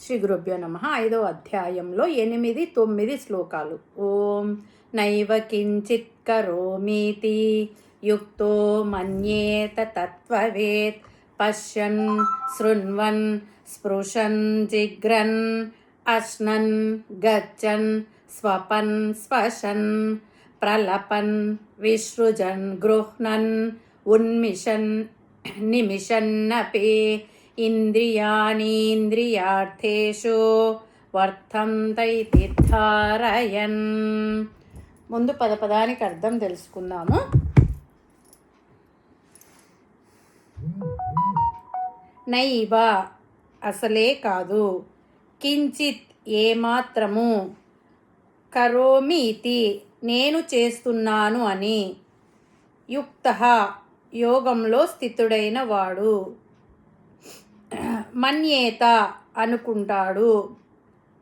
శ్రీ గురుభ్యో నమ. 5వ అధ్యాయంలో 8, 9 శ్లోకాలు. ఓం నైవ కించిత్ కరోమీతి యుక్తో మన్యేత తత్వవేత్ పశ్యన్ శృణ్వన్ స్పృశన్ జిగ్రన్ అశ్నన్ గచ్చన్ స్వపన్ స్పశన్ ప్రలపన్ విసృజన్ గృహ్ణన్ ఉన్మిషన్ నిమిషన్నపి ఇంద్రియాణీంద్రియార్థేషు వర్తంతైతి ధారయన్. ముందు పదపదానికి అర్థం తెలుసుకుందాము. నైవ అసలే కాదు, కించిత్ ఏమాత్రము, కరోమీతి నేను చేస్తున్నాను అని, యుక్తః యోగంలో స్థితుడైన వాడు, మన్యేత అనుకుంటాడు,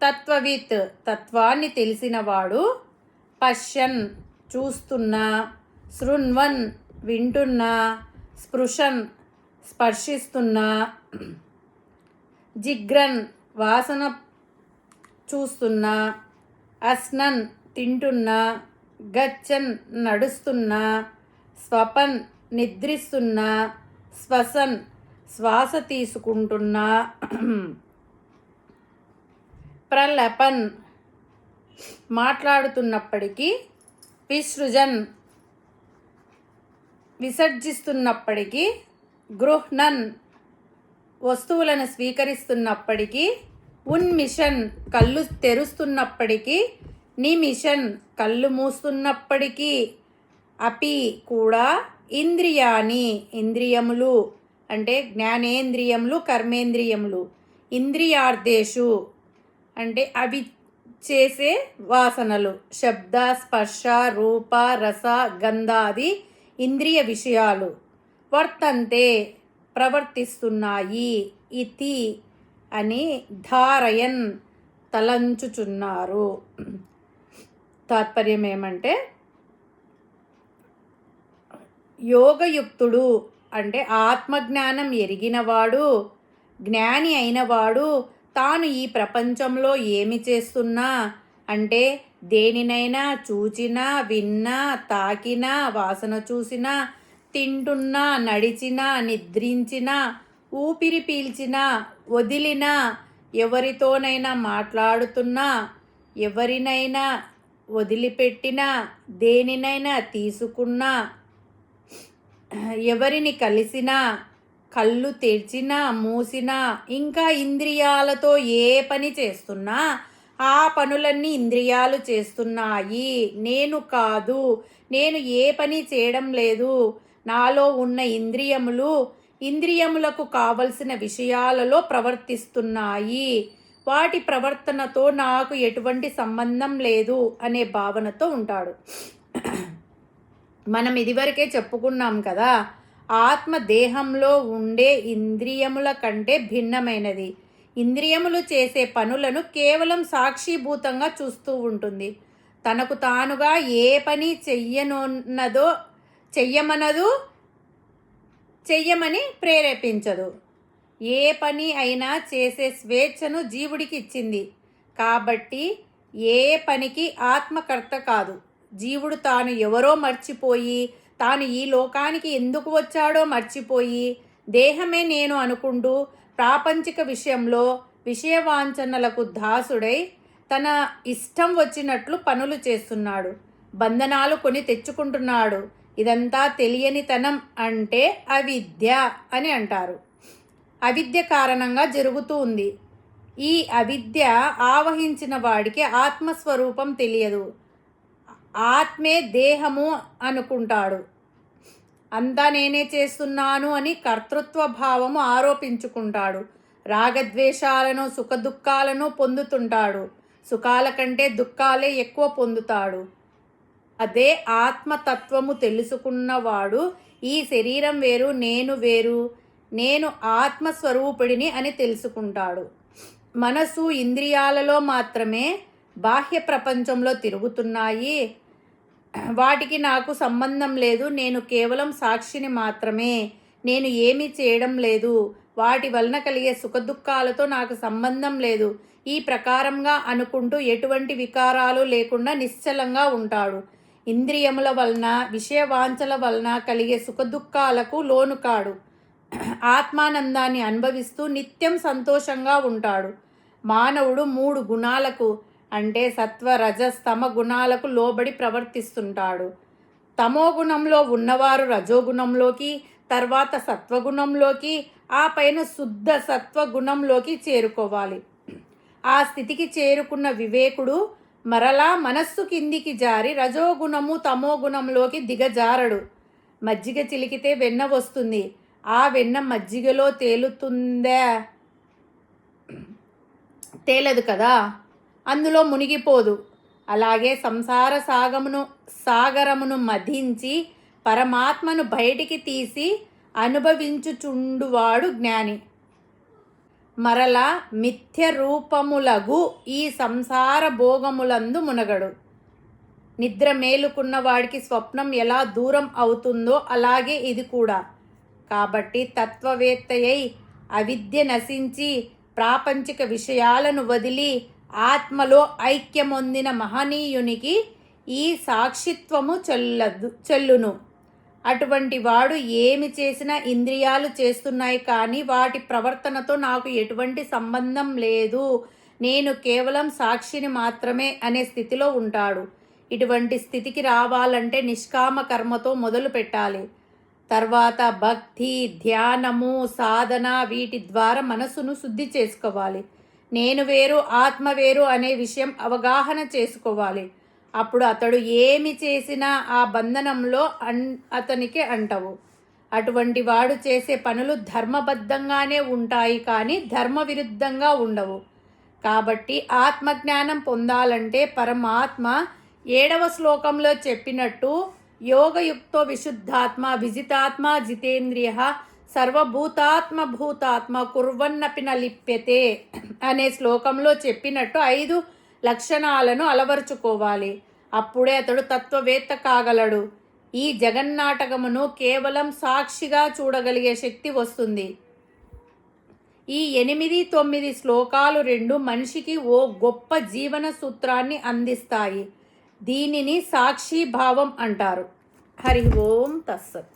తత్వవిత్ తత్వాన్ని తెలిసినవాడు, పశ్యన్ చూస్తున్నా, శృణ్వన్ వింటున్నా, స్పృశన్ స్పర్శిస్తున్నా, జిగ్రన్ వాసన చూస్తున్నా, అస్నన్ తింటున్నా, గచ్చన్ నడుస్తున్నా, స్వపన్ నిద్రిస్తున్నా, శ్వసన్ శ్వాస తీసుకుంటున్నా, ప్రలపన్ మాట్లాడుతున్నప్పటికీ, విసృజన్ విసర్జిస్తున్నప్పటికీ, గృహ్ణన్ వస్తువులను స్వీకరిస్తున్నప్పటికీ, ఉన్మిషన్ కళ్ళు తెరుస్తున్నప్పటికీ, నిమిషన్ కళ్ళు మూస్తున్నప్పటికీ, అపి కూడా, ఇంద్రియాని ఇంద్రియములు అంటే జ్ఞానేంద్రియములు కర్మేంద్రియములు, ఇంద్రియార్థేషు అంటే అవి చేసే వాసనలు, శబ్ద స్పర్శ రూప రస గంధాది ఇంద్రియ విషయాలు, వర్తంతే ప్రవర్తిస్తున్నాయి, ఇతి అని ధారయన్ తలంచుచున్నారు. తాత్పర్యం ఏమంటే, యోగయుక్తుడు అంటే ఆత్మజ్ఞానం ఎరిగినవాడు, జ్ఞాని అయినవాడు తాను ఈ ప్రపంచంలో ఏమి చేస్తున్నా అంటే దేనినైనా చూచినా విన్నా తాకినా వాసన చూసినా తింటున్నా నడిచినా నిద్రించినా ఊపిరి పీల్చినా వదిలినా ఎవరితోనైనా మాట్లాడుతున్నా ఎవరినైనా వదిలిపెట్టినా దేనినైనా తీసుకున్నా ఎవరిని కలిసినా కళ్ళు తెరిచినా మూసినా ఇంకా ఇంద్రియాలతో ఏ పని చేస్తున్నా ఆ పనులన్నీ ఇంద్రియాలు చేస్తున్నాయి, నేను కాదు, నేను ఏ పని చేయడం లేదు, నాలో ఉన్న ఇంద్రియములకు కావలసిన విషయాలలో ప్రవర్తిస్తున్నాయి, వాటి ప్రవర్తనతో నాకు ఎటువంటి సంబంధం లేదు అనే భావనతో ఉంటాడు. మనం ఇదివరకే చెప్పుకున్నాం కదా, ఆత్మ దేహంలో ఉండే ఇంద్రియముల కంటే భిన్నమైనది. ఇంద్రియములు చేసే పనులను కేవలం సాక్షిభూతంగా చూస్తూ ఉంటుంది. తనకు తానుగా ఏ పని చెయ్యమని ప్రేరేపించదు. ఏ పని అయినా చేసే స్వేచ్ఛను జీవుడికి ఇచ్చింది. కాబట్టి ఏ పనికి ఆత్మకర్త కాదు. జీవుడు తాను ఎవరో మర్చిపోయి, తాను ఈ లోకానికి ఎందుకు వచ్చాడో మర్చిపోయి, దేహమే నేను అనుకుంటూ ప్రాపంచిక విషయంలో విషయవాంఛనలకు దాసుడై తన ఇష్టం వచ్చినట్లు పనులు చేస్తున్నాడు, బంధనాలు కొని తెచ్చుకుంటున్నాడు. ఇదంతా తెలియనితనం అంటే అవిద్య అని అంటారు. అవిద్య కారణంగా జరుగుతూ ఉంది. ఈ అవిద్య ఆవహించిన వాడికి ఆత్మస్వరూపం తెలియదు. ఆత్మే దేహము అనుకుంటాడు. అంతా నేనే చేస్తున్నాను అని కర్తృత్వ భావము ఆరోపించుకుంటాడు. రాగద్వేషాలను సుఖదుఖాలను పొందుతుంటాడు. సుఖాల కంటే దుఃఖాలే ఎక్కువ పొందుతాడు. అదే ఆత్మతత్వము తెలుసుకున్నవాడు ఈ శరీరం వేరు, నేను వేరు, నేను ఆత్మస్వరూపుడిని అని తెలుసుకుంటాడు. మనసు ఇంద్రియాలలో మాత్రమే బాహ్య ప్రపంచంలో తిరుగుతున్నాయి. వాటికి నాకు సంబంధం లేదు, నేను కేవలం సాక్షిని మాత్రమే, నేను ఏమీ చేయడం లేదు, వాటి వలన కలిగే సుఖదుఖాలతో నాకు సంబంధం లేదు. ఈ ప్రకారంగా అనుకుంటూ ఎటువంటి వికారాలు లేకుండా నిశ్చలంగా ఉంటాడు. ఇంద్రియముల వలన విషయవాంఛల వలన కలిగే సుఖదుఖాలకు లోను కాడు. ఆత్మానందాన్ని అనుభవిస్తూ నిత్యం సంతోషంగా ఉంటాడు. మానవుడు 3 గుణాలకు అంటే సత్వ రజస్ తమ గుణాలకు లోబడి ప్రవర్తిస్తుంటాడు. తమో గుణంలో ఉన్నవారు రజోగుణంలోకి, తర్వాత సత్వగుణంలోకి, ఆ పైన శుద్ధ సత్వగుణంలోకి చేరుకోవాలి. ఆ స్థితికి చేరుకున్న వివేకుడు మరలా మనస్సు కిందికి జారి రజోగుణము తమో గుణంలోకి దిగజారడు. మజ్జిగ చిలికితే వెన్న వస్తుంది. ఆ వెన్న మజ్జిగలో తేలుతుందా? తేలదు కదా, అందులో మునిగిపోదు. అలాగే సంసార సాగరమును మధించి పరమాత్మను బయటికి తీసి అనుభవించుచుండువాడు జ్ఞాని. మరలా మిథ్య రూపములగు ఈ సంసార భోగములందు మునగడు. నిద్ర మేలుకున్న వాడికి స్వప్నం ఎలా దూరం అవుతుందో అలాగే ఇది కూడా. కాబట్టి తత్వవేత్తయై అవిద్య నశించి ప్రాపంచిక విషయాలను వదిలి ఆత్మలో ఐక్యమొందిన మహనీయునికి ఈ సాక్షిత్వము చెల్లును. అటువంటి వాడు ఏమి చేసినా ఇంద్రియాలు చేస్తున్నాయి కానీ వాటి ప్రవర్తనతో నాకు ఎటువంటి సంబంధం లేదు, నేను కేవలం సాక్షిని మాత్రమే అనే స్థితిలో ఉంటాడు. ఇటువంటి స్థితికి రావాలంటే నిష్కామ కర్మతో మొదలు పెట్టాలి. తర్వాత భక్తి, ధ్యానము, సాధన వీటి ద్వారా మనసును శుద్ధి చేసుకోవాలి. నేను వేరు ఆత్మ వేరు అనే విషయం అవగాహన చేసుకోవాలి. అప్పుడు అతడు ఏమి చేసినా ఆ బంధనంలో అతనికి అంటవు. అటువంటి వాడు చేసే పనులు ధర్మబద్ధంగానే ఉంటాయి కానీ ధర్మ విరుద్ధంగా ఉండవు. కాబట్టి ఆత్మజ్ఞానం పొందాలంటే పరమాత్మ 7వ శ్లోకంలో చెప్పినట్టు యోగయుక్తో విశుద్ధాత్మ విజితాత్మ జితేంద్రియ సర్వభూతాత్మ భూతాత్మ కుర్వన్నపి న లిప్యతే అనే శ్లోకంలో చెప్పినట్టు 5 లక్షణాలను అలవరుచుకోవాలి. అప్పుడే అతడు తత్వవేత్త కాగలడు. ఈ జగన్నాటకమును కేవలం సాక్షిగా చూడగలిగే శక్తి వస్తుంది. ఈ 8, 9 శ్లోకాలు 2 మనిషికి ఓ గొప్ప జీవన సూత్రాన్ని అందిస్తాయి. దీనిని సాక్షి భావం అంటారు. హరి ఓం తస్సత్.